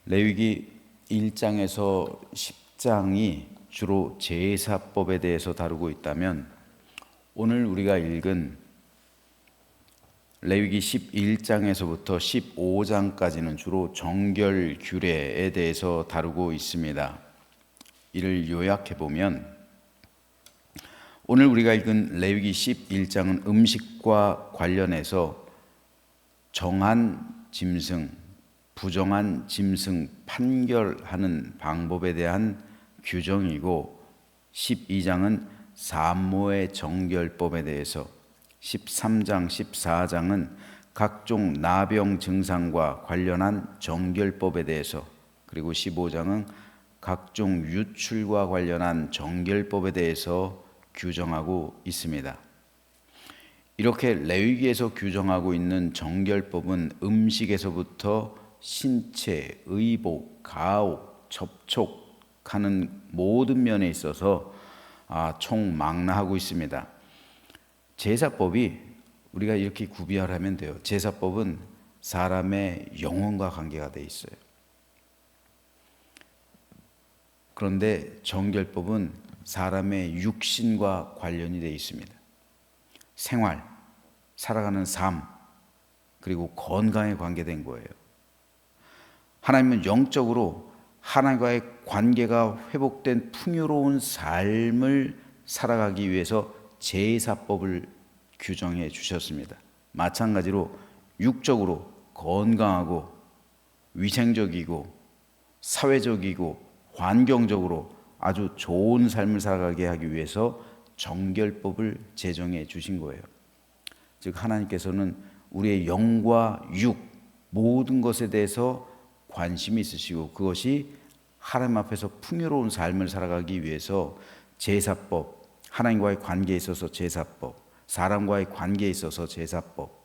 레위기 1장에서 10장이 주로 제사법에 대해서 다루고 있다면, 오늘 우리가 읽은 레위기 11장에서부터 15장까지는 주로 정결 규례에 대해서 다루고 있습니다. 이를 요약해 보면, 오늘 우리가 읽은 레위기 11장은 음식과 관련해서 정한 짐승, 부정한 짐승 판결하는 방법에 대한 규정이고, 12장은 산모의 정결법에 대해서, 13장, 14장은 각종 나병 증상과 관련한 정결법에 대해서, 그리고 15장은 각종 유출과 관련한 정결법에 대해서 규정하고 있습니다. 이렇게 레위기에서 규정하고 있는 정결법은 음식에서부터 신체, 의복, 가혹, 접촉하는 모든 면에 있어서 총망라하고 있습니다. 제사법이 우리가 이렇게 구별하면 돼요. 제사법은 사람의 영혼과 관계가 돼 있어요. 그런데 정결법은 사람의 육신과 관련이 돼 있습니다. 생활, 살아가는 삶, 그리고 건강에 관계된 거예요. 하나님은 영적으로 하나님과의 관계가 회복된 풍요로운 삶을 살아가기 위해서 제사법을 규정해 주셨습니다. 마찬가지로 육적으로 건강하고 위생적이고 사회적이고 환경적으로 아주 좋은 삶을 살아가게 하기 위해서 정결법을 제정해 주신 거예요. 즉, 하나님께서는 우리의 영과 육 모든 것에 대해서 관심이 있으시고, 그것이 하나님 앞에서 풍요로운 삶을 살아가기 위해서 제사법, 하나님과의 관계에 있어서 제사법, 사람과의 관계에 있어서 제사법,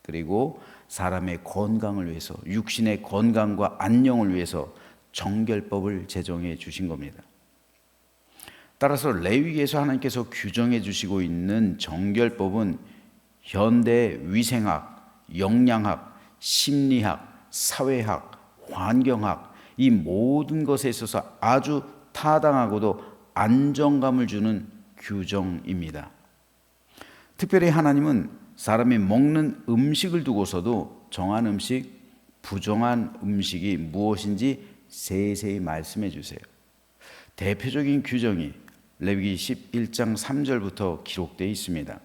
그리고 사람의 건강을 위해서, 육신의 건강과 안녕을 위해서 정결법을 제정해 주신 겁니다. 따라서 레위기에서 하나님께서 규정해 주시고 있는 정결법은 현대 위생학, 영양학, 심리학, 사회학, 환경학, 이 모든 것에 있어서 아주 타당하고도 안정감을 주는 규정입니다. 특별히 하나님은 사람이 먹는 음식을 두고서도 정한 음식, 부정한 음식이 무엇인지 세세히 말씀해 주세요. 대표적인 규정이 레위기 11장 3절부터 기록되어 있습니다.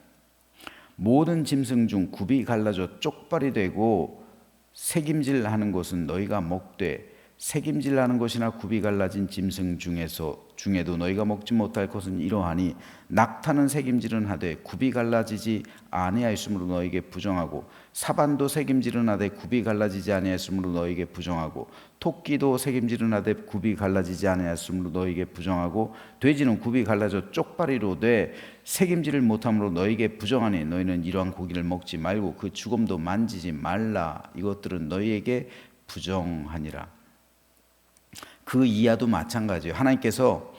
모든 짐승 중 굽이 갈라져 쪽발이 되고 새김질하는 것은 너희가 먹되, 새김질하는 것이나 굽이 갈라진 짐승 중에도 너희가 먹지 못할 것은 이러하니, 낙타는 새김질은 하되 굽이 갈라지지 아니하였으므로 너희에게 부정하고, 사반도 새김질은 하되 굽이 갈라지지 아니하였으므로 너희에게 부정하고, 토끼도 새김질은 하되 굽이 갈라지지 아니하였으므로 너희에게 부정하고, 돼지는 굽이 갈라져 쪽발이로 돼 새김질을 못함으로 너희에게 부정하니, 너희는 이러한 고기를 먹지 말고 그 주검도 만지지 말라. 이것들은 너희에게 부정하니라. 그 이하도 마찬가지예요. 하나님께서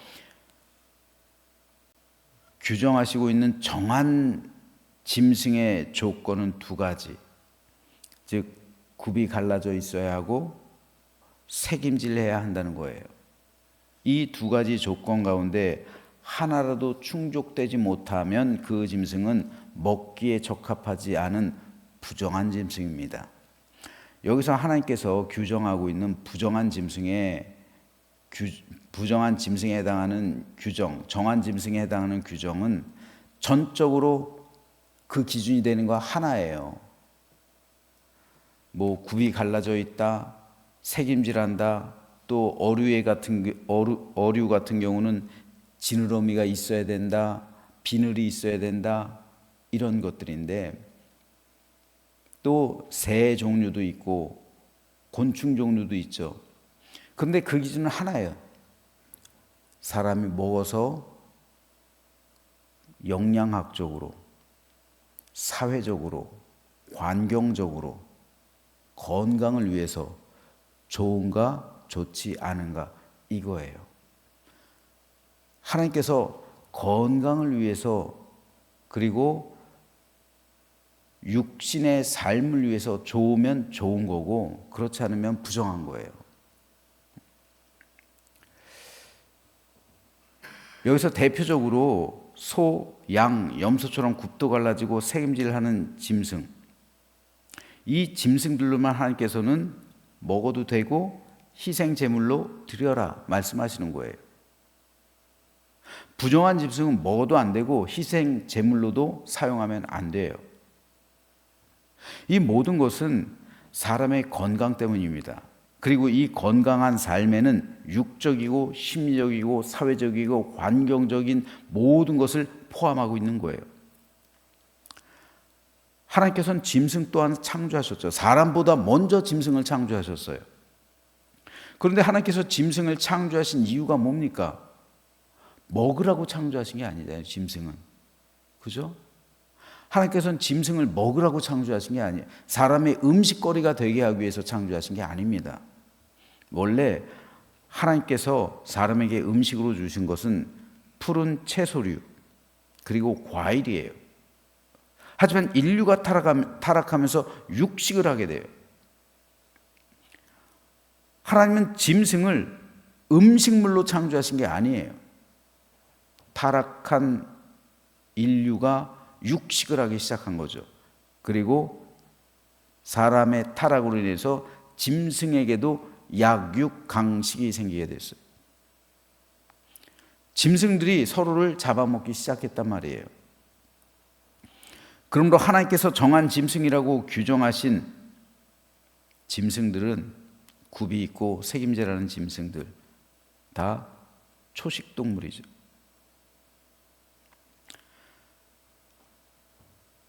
규정하시고 있는 정한 짐승의 조건은 두 가지. 즉, 굽이 갈라져 있어야 하고 새김질해야 한다는 거예요. 이 두 가지 조건 가운데 하나라도 충족되지 못하면 그 짐승은 먹기에 적합하지 않은 부정한 짐승입니다. 여기서 하나님께서 규정하고 있는 부정한 짐승에 해당하는 규정, 정한 짐승에 해당하는 규정은 전적으로 그 기준이 되는 거 하나예요. 굽이 갈라져 있다, 새김질한다, 또 어류 같은 경우는 지느러미가 있어야 된다, 비늘이 있어야 된다, 이런 것들인데, 또 새 종류도 있고 곤충 종류도 있죠. 그런데 그 기준은 하나예요. 사람이 먹어서 영양학적으로, 사회적으로, 환경적으로, 건강을 위해서 좋은가 좋지 않은가, 이거예요. 하나님께서 건강을 위해서, 그리고 육신의 삶을 위해서 좋으면 좋은 거고, 그렇지 않으면 부정한 거예요. 여기서 대표적으로 소, 양, 염소처럼 굽도 갈라지고 새김질을 하는 짐승, 이 짐승들로만 하나님께서는 먹어도 되고 희생 제물로 드려라 말씀하시는 거예요. 부정한 짐승은 먹어도 안 되고 희생 제물로도 사용하면 안 돼요. 이 모든 것은 사람의 건강 때문입니다. 그리고 이 건강한 삶에는 육적이고 심리적이고 사회적이고 환경적인 모든 것을 포함하고 있는 거예요. 하나님께서는 짐승 또한 창조하셨죠. 사람보다 먼저 짐승을 창조하셨어요. 그런데 하나님께서 짐승을 창조하신 이유가 뭡니까? 먹으라고 창조하신 게 아니잖아요, 짐승은. 그죠? 하나님께서는 짐승을 먹으라고 창조하신 게 아니에요. 사람의 음식거리가 되게 하기 위해서 창조하신 게 아닙니다. 원래 하나님께서 사람에게 음식으로 주신 것은 푸른 채소류 그리고 과일이에요. 하지만 인류가 타락하면서 육식을 하게 돼요. 하나님은 짐승을 음식물로 창조하신 게 아니에요. 타락한 인류가 육식을 하기 시작한 거죠. 그리고 사람의 타락으로 인해서 짐승에게도 약육강식이 생기게 됐어요. 짐승들이 서로를 잡아먹기 시작했단 말이에요. 그러므로 하나님께서 정한 짐승이라고 규정하신 짐승들은 굽이 있고 새김질하는 짐승들 다 초식동물이죠.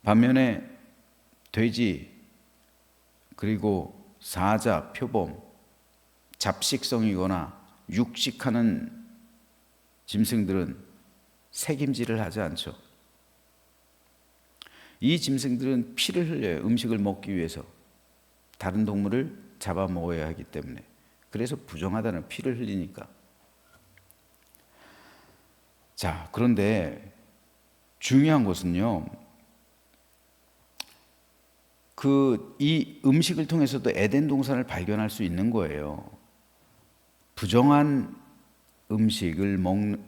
반면에 돼지 그리고 사자, 표범, 잡식성이거나 육식하는 짐승들은 새김질을 하지 않죠. 이 짐승들은 피를 흘려요. 음식을 먹기 위해서. 다른 동물을 잡아먹어야 하기 때문에. 그래서 부정하다는 피를 흘리니까. 자, 그런데 중요한 것은요. 이 음식을 통해서도 에덴 동산을 발견할 수 있는 거예요. 부정한 음식을 먹으면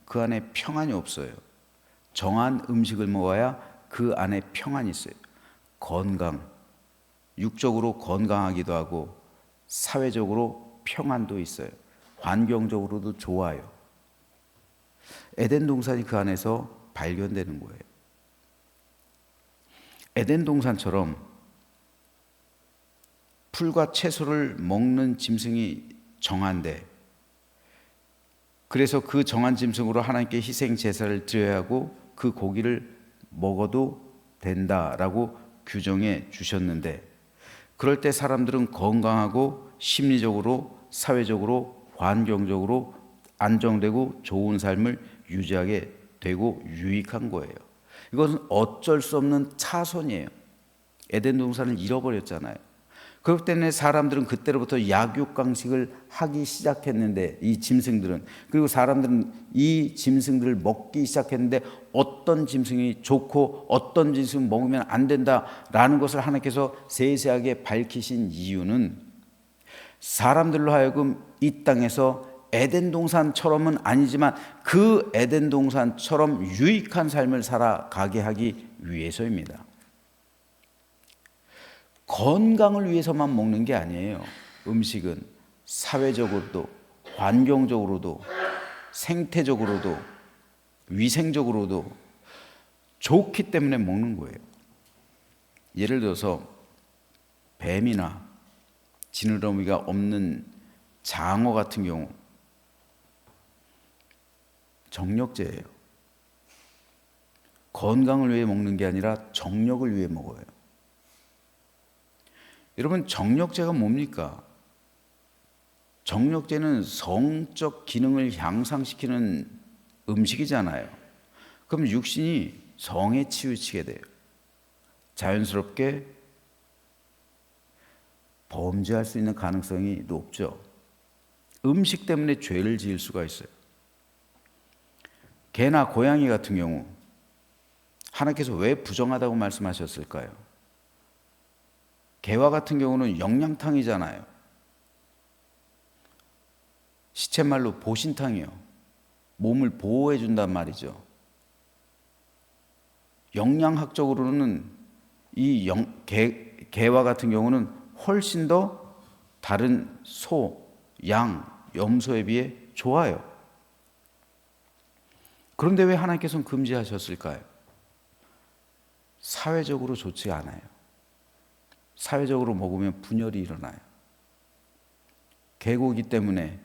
그 안에 평안이 없어요. 정한 음식을 먹어야 그 안에 평안이 있어요. 건강, 육적으로 건강하기도 하고 사회적으로 평안도 있어요. 환경적으로도 좋아요. 에덴 동산이 그 안에서 발견되는 거예요. 에덴 동산처럼 풀과 채소를 먹는 짐승이 정한데, 그래서 그 정한 짐승으로 하나님께 희생 제사를 드려야 하고 그 고기를 먹어도 된다라고 규정해 주셨는데, 그럴 때 사람들은 건강하고 심리적으로 사회적으로 환경적으로 안정되고 좋은 삶을 유지하게 되고 유익한 거예요. 이것은 어쩔 수 없는 차선이에요. 에덴 동산을 잃어버렸잖아요. 그렇기 때문에 사람들은 그때로부터 약육강식을 하기 시작했는데, 이 짐승들은, 그리고 사람들은 이 짐승들을 먹기 시작했는데 어떤 짐승이 좋고 어떤 짐승은 먹으면 안 된다라는 것을 하나님께서 세세하게 밝히신 이유는 사람들로 하여금 이 땅에서 에덴 동산처럼은 아니지만 그 에덴 동산처럼 유익한 삶을 살아가게 하기 위해서입니다. 건강을 위해서만 먹는 게 아니에요. 음식은 사회적으로도 환경적으로도 생태적으로도 위생적으로도 좋기 때문에 먹는 거예요. 예를 들어서 뱀이나 지느러미가 없는 장어 같은 경우 정력제예요. 건강을 위해 먹는 게 아니라 정력을 위해 먹어요. 여러분, 정력제가 뭡니까? 정력제는 성적 기능을 향상시키는 음식이잖아요. 그럼 육신이 성에 치우치게 돼요. 자연스럽게 범죄할 수 있는 가능성이 높죠. 음식 때문에 죄를 지을 수가 있어요. 개나 고양이 같은 경우 하나님께서 왜 부정하다고 말씀하셨을까요? 개와 같은 경우는 영양탕이잖아요. 직책말로 보신탕이요. 몸을 보호해 준단 말이죠. 영양학적으로는 이 개와 같은 경우는 훨씬 더 다른 소, 양, 염소에 비해 좋아요. 그런데 왜 하나님께서는 금지하셨을까요? 사회적으로 좋지 않아요. 사회적으로 먹으면 분열이 일어나요. 개고기 때문에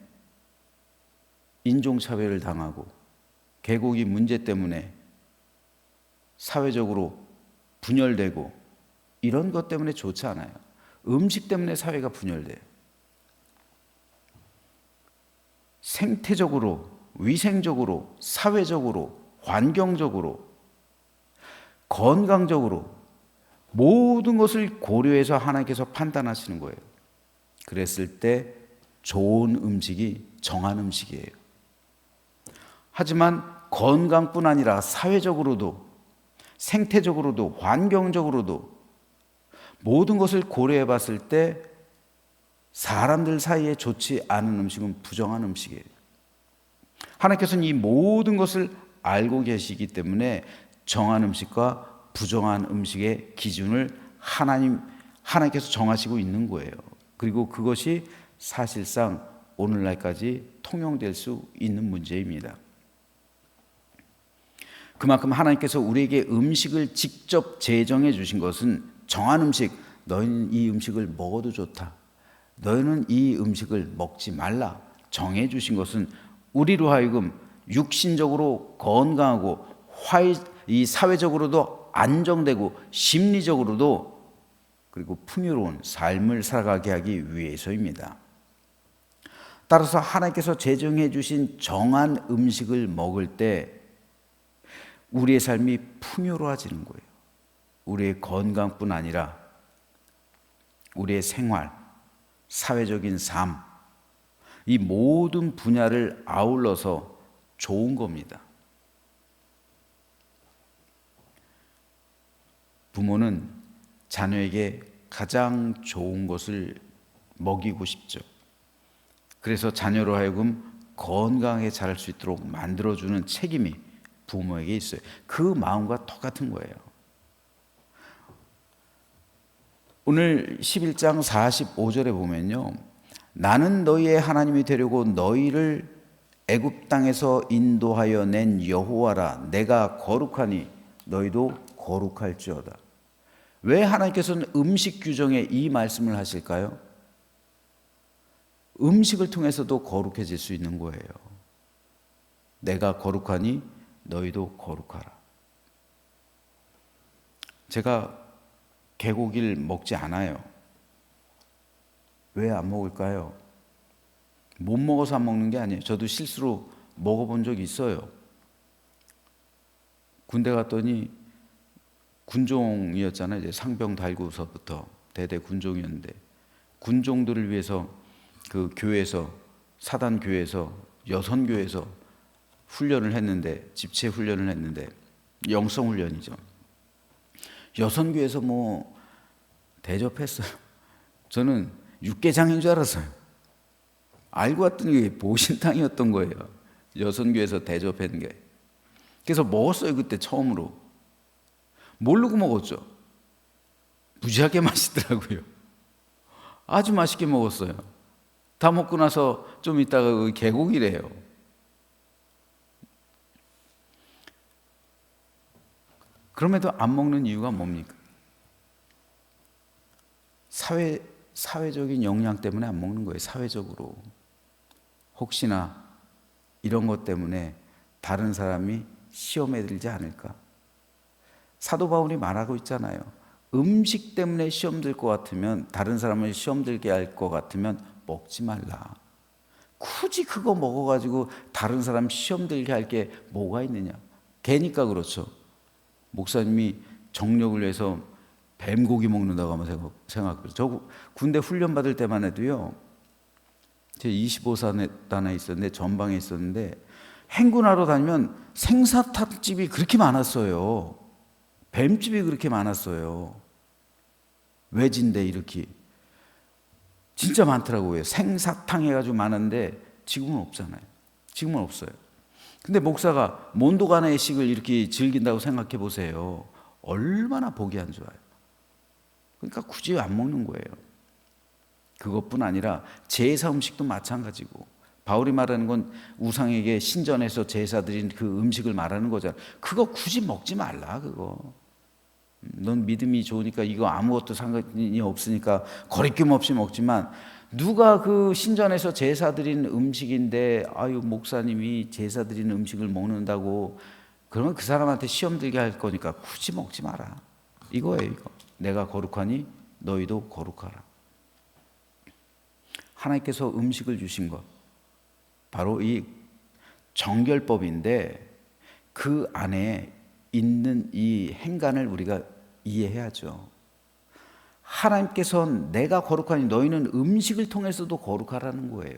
인종차별을 당하고 개고기 문제 때문에 사회적으로 분열되고 이런 것 때문에 좋지 않아요. 음식 때문에 사회가 분열돼요. 생태적으로, 위생적으로, 사회적으로, 환경적으로, 건강적으로 모든 것을 고려해서 하나님께서 판단하시는 거예요. 그랬을 때 좋은 음식이 정한 음식이에요. 하지만 건강뿐 아니라 사회적으로도 생태적으로도 환경적으로도 모든 것을 고려해 봤을 때 사람들 사이에 좋지 않은 음식은 부정한 음식이에요. 하나님께서는 이 모든 것을 알고 계시기 때문에 정한 음식과 부정한 음식의 기준을 하나님께서 정하시고 있는 거예요. 그리고 그것이 사실상 오늘날까지 통용될 수 있는 문제입니다. 그만큼 하나님께서 우리에게 음식을 직접 제정해 주신 것은 정한 음식, 너희는 이 음식을 먹어도 좋다. 너희는 이 음식을 먹지 말라. 정해 주신 것은 우리로 하여금 육신적으로 건강하고 이 사회적으로도 안정되고 심리적으로도 그리고 풍요로운 삶을 살아가게 하기 위해서입니다. 따라서 하나님께서 제정해 주신 정한 음식을 먹을 때 우리의 삶이 풍요로워지는 거예요. 우리의 건강뿐 아니라 우리의 생활, 사회적인 삶, 이 모든 분야를 아울러서 좋은 겁니다. 부모는 자녀에게 가장 좋은 것을 먹이고 싶죠. 그래서 자녀로 하여금 건강하게 자랄 수 있도록 만들어주는 책임이 부모에게 있어요. 그 마음과 똑같은 거예요. 오늘 11장 45절에 보면요, 나는 너희의 하나님이 되려고 너희를 애굽 땅에서 인도하여 낸 여호와라. 내가 거룩하니 너희도 거룩할지어다. 왜 하나님께서는 음식 규정에 이 말씀을 하실까요? 음식을 통해서도 거룩해질 수 있는 거예요. 내가 거룩하니 너희도 거룩하라. 제가 개고기를 먹지 않아요. 왜 안 먹을까요? 못 먹어서 안 먹는 게 아니에요. 저도 실수로 먹어본 적이 있어요. 군대 갔더니 군종이었잖아요. 이제 상병 달고서부터 대대 군종이었는데 군종들을 위해서 그 교회에서 사단 교회에서 여선교회에서 훈련을 했는데 집체 훈련을 했는데 영성 훈련이죠. 여선교회에서 뭐 대접했어요. 저는 육개장인 줄 알았어요. 알고 봤더니 보신탕이었던 거예요. 여선교회에서 대접한 게. 그래서 먹었어요. 그때 처음으로. 모르고 먹었죠. 무지하게 맛있더라고요. 아주 맛있게 먹었어요. 다 먹고 나서 좀 있다가 개고기래요. 그럼에도 안 먹는 이유가 뭡니까? 사회적인 영향 때문에 안 먹는 거예요. 사회적으로. 혹시나 이런 것 때문에 다른 사람이 시험에 들지 않을까? 사도 바울이 말하고 있잖아요. 음식 때문에 시험 들 것 같으면, 다른 사람을 시험 들게 할 것 같으면 먹지 말라. 굳이 그거 먹어가지고 다른 사람 시험 들게 할 게 뭐가 있느냐? 개니까 그렇죠. 목사님이 정력을 위해서 뱀고기 먹는다고 하면 생각해요. 저 군대 훈련 받을 때만 해도요, 제 25산에 있었는데, 전방에 있었는데, 행군하러 다니면 생사탕집이 그렇게 많았어요. 뱀집이 그렇게 많았어요. 외진데 이렇게 진짜 많더라고요. 생사탕 해가지고 많은데 지금은 없잖아요. 지금은 없어요. 근데 목사가 몬도가네식을 이렇게 즐긴다고 생각해 보세요. 얼마나 보기 안 좋아요. 그러니까 굳이 안 먹는 거예요. 그것뿐 아니라 제사 음식도 마찬가지고, 바울이 말하는 건 우상에게 신전에서 제사 드린 그 음식을 말하는 거잖아요. 그거 굳이 먹지 말라. 그거 넌 믿음이 좋으니까 이거 아무것도 상관이 없으니까 거리낌 없이 먹지만, 누가 그 신전에서 제사 드린 음식인데 아유 목사님이 제사 드린 음식을 먹는다고 그러면 그 사람한테 시험 들게 할 거니까 굳이 먹지 마라. 이거예요. 이거. 내가 거룩하니 너희도 거룩하라. 하나님께서 음식을 주신 것 바로 이 정결법인데, 그 안에 있는 이 행간을 우리가 이해해야죠. 하나님께서 내가 거룩하니 너희는 음식을 통해서도 거룩하라는 거예요.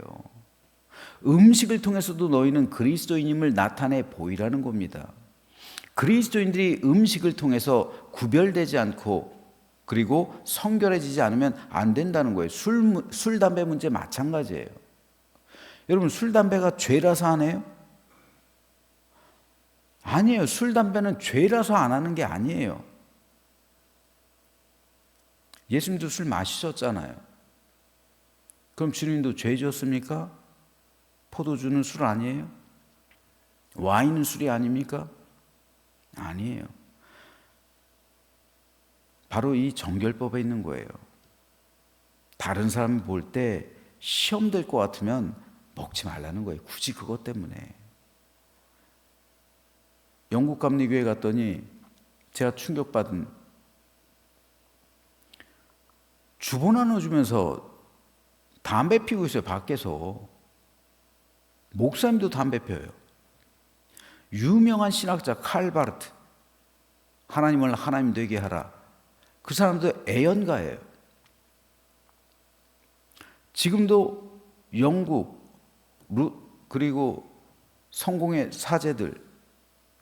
음식을 통해서도 너희는 그리스도인임을 나타내 보이라는 겁니다. 그리스도인들이 음식을 통해서 구별되지 않고 그리고 성결해지지 않으면 안 된다는 거예요. 술, 담배 문제 마찬가지예요. 여러분, 술, 담배가 죄라서 안 해요? 아니에요. 술, 담배는 죄라서 안 하는 게 아니에요. 예수님도 술 마시셨잖아요. 그럼 주님도 죄 지었습니까? 포도주는 술 아니에요? 와인은 술이 아닙니까? 아니에요. 바로 이 정결법에 있는 거예요. 다른 사람이 볼 때 시험 될 것 같으면 먹지 말라는 거예요. 굳이 그것 때문에. 영국 감리교회 갔더니 제가 충격받은, 주보 나눠주면서 담배 피우고 있어요. 밖에서. 목사님도 담배 피워요. 유명한 신학자 칼바르트, 하나님을 하나님 되게 하라. 그 사람도 애연가예요. 지금도 영국 그리고 성공의 사제들,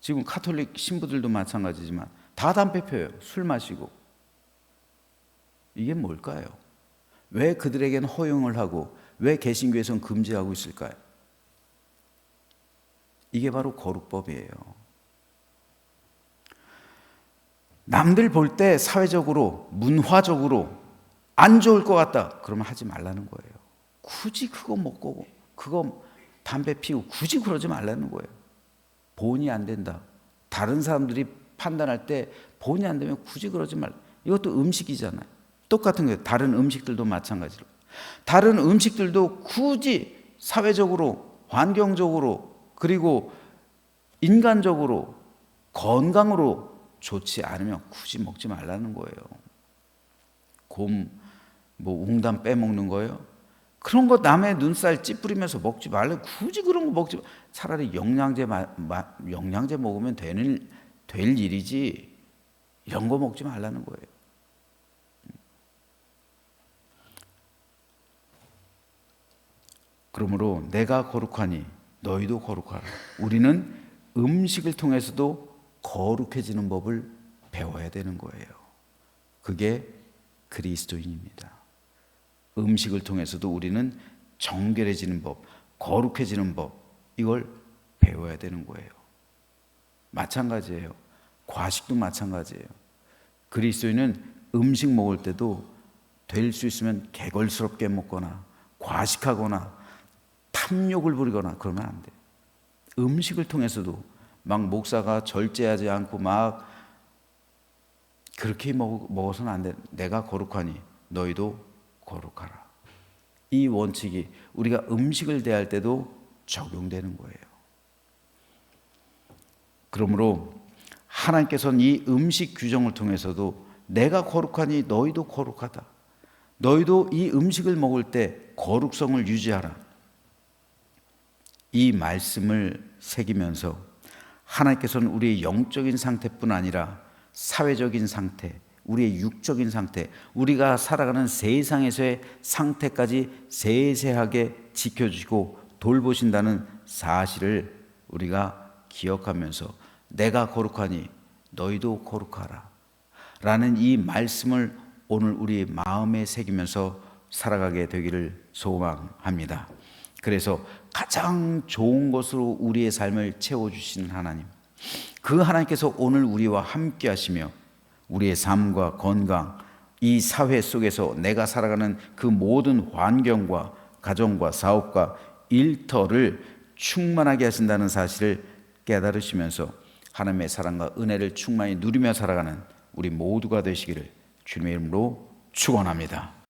지금 카톨릭 신부들도 마찬가지지만 다 담배 피워요. 술 마시고. 이게 뭘까요? 왜 그들에게는 허용을 하고 왜 개신교에서는 금지하고 있을까요? 이게 바로 거룩법이에요. 남들 볼 때 사회적으로, 문화적으로 안 좋을 것 같다. 그러면 하지 말라는 거예요. 굳이 그거 먹고 그거 담배 피우고 굳이 그러지 말라는 거예요. 본이 안 된다. 다른 사람들이 판단할 때 본이 안 되면 굳이 그러지 말라. 이것도 음식이잖아요. 똑같은 거예요. 다른 음식들도 마찬가지로. 다른 음식들도 굳이 사회적으로, 환경적으로, 그리고 인간적으로, 건강으로 좋지 않으면 굳이 먹지 말라는 거예요. 곰, 웅담 빼먹는 거예요. 그런 거 남의 눈살 찌푸리면서 먹지 말라. 굳이 그런 거 먹지 마. 차라리 영양제 먹으면 될 일이지 이런 거 먹지 말라는 거예요. 그러므로 내가 거룩하니 너희도 거룩하라. 우리는 음식을 통해서도 거룩해지는 법을 배워야 되는 거예요. 그게 그리스도인입니다. 음식을 통해서도 우리는 정결해지는 법, 거룩해지는 법, 이걸 배워야 되는 거예요. 마찬가지예요. 과식도 마찬가지예요. 그리스도인은 음식 먹을 때도 될 수 있으면 개걸스럽게 먹거나 과식하거나 탐욕을 부리거나 그러면 안 돼요. 음식을 통해서도 막 목사가 절제하지 않고 막 그렇게 먹어서는 안 돼. 내가 거룩하니 너희도 거룩하라. 이 원칙이 우리가 음식을 대할 때도 적용되는 거예요. 그러므로 하나님께서는 이 음식 규정을 통해서도 내가 거룩하니 너희도 거룩하다. 너희도 이 음식을 먹을 때 거룩성을 유지하라. 이 말씀을 새기면서 하나님께서는 우리의 영적인 상태뿐 아니라 사회적인 상태, 우리의 육적인 상태, 우리가 살아가는 세상에서의 상태까지 세세하게 지켜주시고 돌보신다는 사실을 우리가 기억하면서 내가 거룩하니 너희도 거룩하라 라는 이 말씀을 오늘 우리 마음에 새기면서 살아가게 되기를 소망합니다. 그래서 가장 좋은 것으로 우리의 삶을 채워주시는 하나님, 그 하나님께서 오늘 우리와 함께 하시며 우리의 삶과 건강, 이 사회 속에서 내가 살아가는 그 모든 환경과 가정과 사업과 일터를 충만하게 하신다는 사실을 깨달으시면서 하나님의 사랑과 은혜를 충만히 누리며 살아가는 우리 모두가 되시기를 주님의 이름으로 축원합니다.